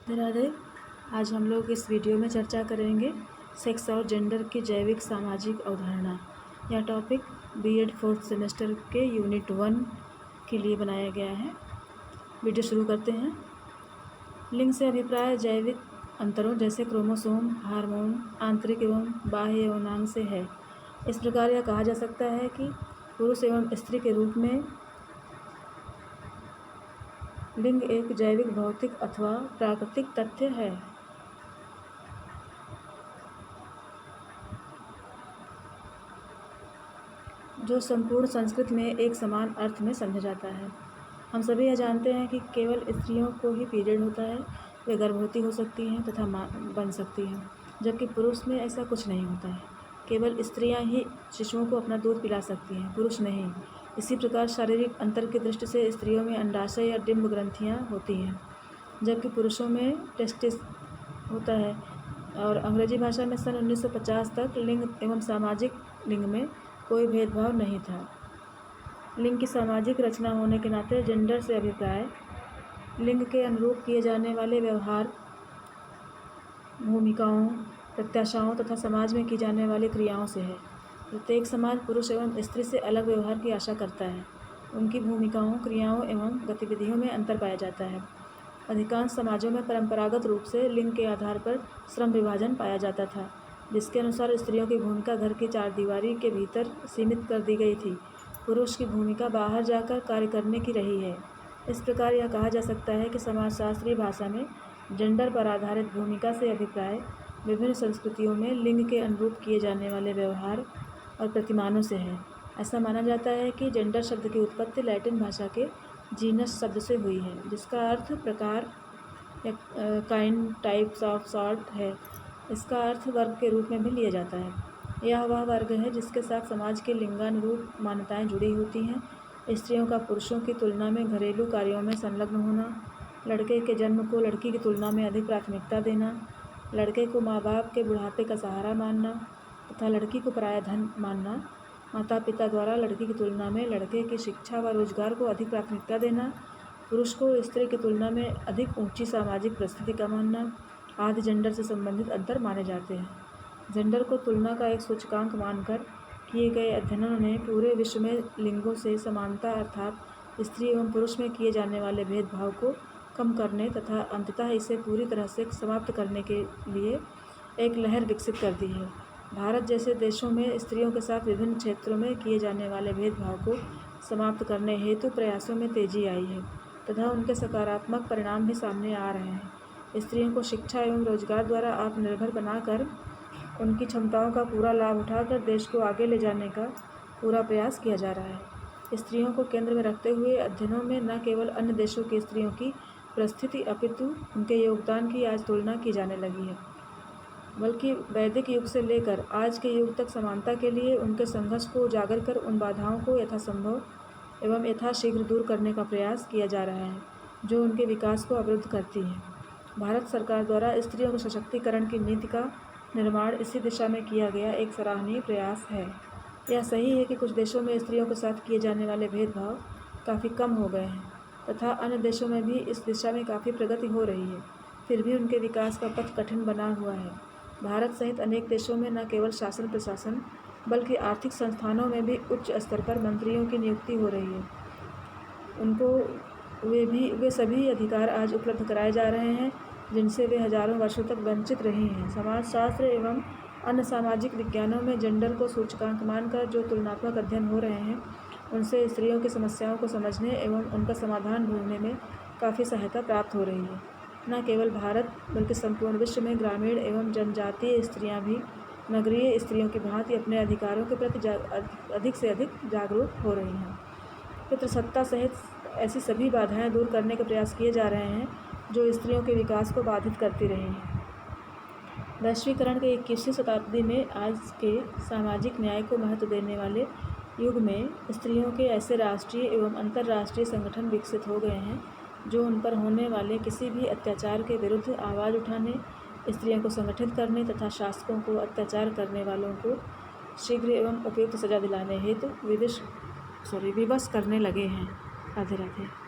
राधे राधे। आज हम लोग इस वीडियो में चर्चा करेंगे सेक्स और जेंडर की जैविक सामाजिक अवधारणा। यह टॉपिक बीएड 4th सेमेस्टर के यूनिट 1 के लिए बनाया गया है। वीडियो शुरू करते हैं। लिंग से अभिप्राय जैविक अंतरों जैसे क्रोमोसोम, हार्मोन, आंतरिक एवं बाह्य यौनांग से है। इस प्रकार यह कहा जा सकता है कि पुरुष एवं स्त्री के रूप में लिंग एक जैविक, भौतिक अथवा प्राकृतिक तथ्य है। जो संपूर्ण संस्कृत में एक समान अर्थ में समझा जाता है। हम सभी यह जानते हैं कि केवल स्त्रियों को ही पीरियड होता है, वे गर्भवती हो सकती हैं तथा मां बन सकती हैं, जबकि पुरुष में ऐसा कुछ नहीं होता है। केवल स्त्रियां ही शिशुओं को अपना दूध पिला सकती हैं, पुरुष नहीं। इसी प्रकार शारीरिक अंतर की दृष्टि से स्त्रियों में अंडाशय या डिंब ग्रंथियां होती हैं, जबकि पुरुषों में टेस्टिस होता है। और अंग्रेजी भाषा में सन 1950 तक लिंग एवं सामाजिक लिंग में कोई भेदभाव नहीं था। लिंग की सामाजिक रचना होने के नाते जेंडर से अभिप्राय लिंग के अनुरूप किए जाने वाले व्यवहार, भूमिकाओं, प्रत्याशाओं तथा समाज में की जाने वाली क्रियाओं से है। प्रत्येक समाज पुरुष एवं स्त्री से अलग व्यवहार की आशा करता है। उनकी भूमिकाओं, क्रियाओं एवं गतिविधियों में अंतर पाया जाता है। अधिकांश समाजों में परंपरागत रूप से लिंग के आधार पर श्रम विभाजन पाया जाता था, जिसके अनुसार स्त्रियों की भूमिका घर की चारदीवारी के भीतर सीमित कर दी गई थी। पुरुष की भूमिका बाहर जाकर कार्य करने की रही है। इस प्रकार यह कहा जा सकता है कि समाजशास्त्रीय भाषा में जेंडर पर आधारित भूमिका से अभिप्राय विभिन्न संस्कृतियों में लिंग के अनुरूप किए जाने वाले व्यवहार और प्रतिमानों से है। ऐसा माना जाता है कि जेंडर शब्द की उत्पत्ति लैटिन भाषा के जीनस शब्द से हुई है, जिसका अर्थ प्रकार या काइंड, टाइप्स ऑफ, सॉर्ट है। इसका अर्थ वर्ग के रूप में भी लिया जाता है। यह वह वर्ग है जिसके साथ समाज के लिंगानुरूप मान्यताएं जुड़ी होती हैं। स्त्रियों का पुरुषों की तुलना में घरेलू कार्यों में संलग्न होना, लड़के के जन्म को लड़की की तुलना में अधिक प्राथमिकता देना, लड़के को माँ बाप के बुढ़ापे का सहारा मानना तथा लड़की को पराया धन मानना, माता पिता द्वारा लड़की की तुलना में लड़के की शिक्षा व रोजगार को अधिक प्राथमिकता देना, पुरुष को स्त्री की तुलना में अधिक ऊंची सामाजिक परिस्थिति का मानना आदि जेंडर से संबंधित अंतर माने जाते हैं। जेंडर को तुलना का एक सूचकांक मानकर किए गए अध्ययनों ने पूरे विश्व में लिंगों से समानता अर्थात स्त्री एवं पुरुष में किए जाने वाले भेदभाव को कम करने तथा अंततः इसे पूरी तरह से समाप्त करने के लिए एक लहर विकसित कर दी है। भारत जैसे देशों में स्त्रियों के साथ विभिन्न क्षेत्रों में किए जाने वाले भेदभाव को समाप्त करने हेतु प्रयासों में तेजी आई है तथा उनके सकारात्मक परिणाम भी सामने आ रहे हैं। स्त्रियों को शिक्षा एवं रोजगार द्वारा आत्मनिर्भर बनाकर उनकी क्षमताओं का पूरा लाभ उठाकर देश को आगे ले जाने का पूरा प्रयास किया जा रहा है। स्त्रियों को केंद्र में रखते हुए अध्ययनों में न केवल अन्य देशों की स्त्रियों की परिस्थिति अपितु उनके योगदान की आज तुलना की जाने लगी है, बल्कि वैदिक युग से लेकर आज के युग तक समानता के लिए उनके संघर्ष को उजागर कर उन बाधाओं को यथासंभव एवं यथाशीघ्र दूर करने का प्रयास किया जा रहा है, जो उनके विकास को अवरुद्ध करती है। भारत सरकार द्वारा स्त्रियों के सशक्तिकरण की नीति का निर्माण इसी दिशा में किया गया एक सराहनीय प्रयास है। यह सही है कि कुछ देशों में स्त्रियों के साथ किए जाने वाले भेदभाव काफ़ी कम हो गए हैं तथा अन्य देशों में भी इस दिशा में काफ़ी प्रगति हो रही है, फिर भी उनके विकास का पथ कठिन बना हुआ है। भारत सहित अनेक देशों में न केवल शासन प्रशासन बल्कि आर्थिक संस्थानों में भी उच्च स्तर पर मंत्रियों की नियुक्ति हो रही है। उनको वे सभी अधिकार आज उपलब्ध कराए जा रहे हैं जिनसे वे हजारों वर्षों तक वंचित रही हैं। समाजशास्त्र एवं अन्य सामाजिक विज्ञानों में जेंडर को सूचकांक मानकर जो तुलनात्मक अध्ययन हो रहे हैं, उनसे स्त्रियों की समस्याओं को समझने एवं उनका समाधान ढूंढने में काफ़ी सहायता प्राप्त हो रही है। न केवल भारत बल्कि संपूर्ण विश्व में ग्रामीण एवं जनजातीय स्त्रियां भी नगरीय स्त्रियों की भांति अपने अधिकारों के प्रति अधिक से अधिक जागरूक हो रही हैं। पितृसत्ता सहित ऐसी सभी बाधाएं दूर करने के प्रयास किए जा रहे हैं जो स्त्रियों के विकास को बाधित करती रही हैं। वैश्वीकरण के 21वीं शताब्दी में आज के सामाजिक न्याय को महत्व देने वाले युग में स्त्रियों के ऐसे राष्ट्रीय एवं अंतर्राष्ट्रीय संगठन विकसित हो गए हैं जो उन पर होने वाले किसी भी अत्याचार के विरुद्ध आवाज़ उठाने, स्त्रियों को संगठित करने तथा शासकों को अत्याचार करने वालों को शीघ्र एवं उपयुक्त सजा दिलाने हेतु विवश करने लगे हैं। राधे राधे।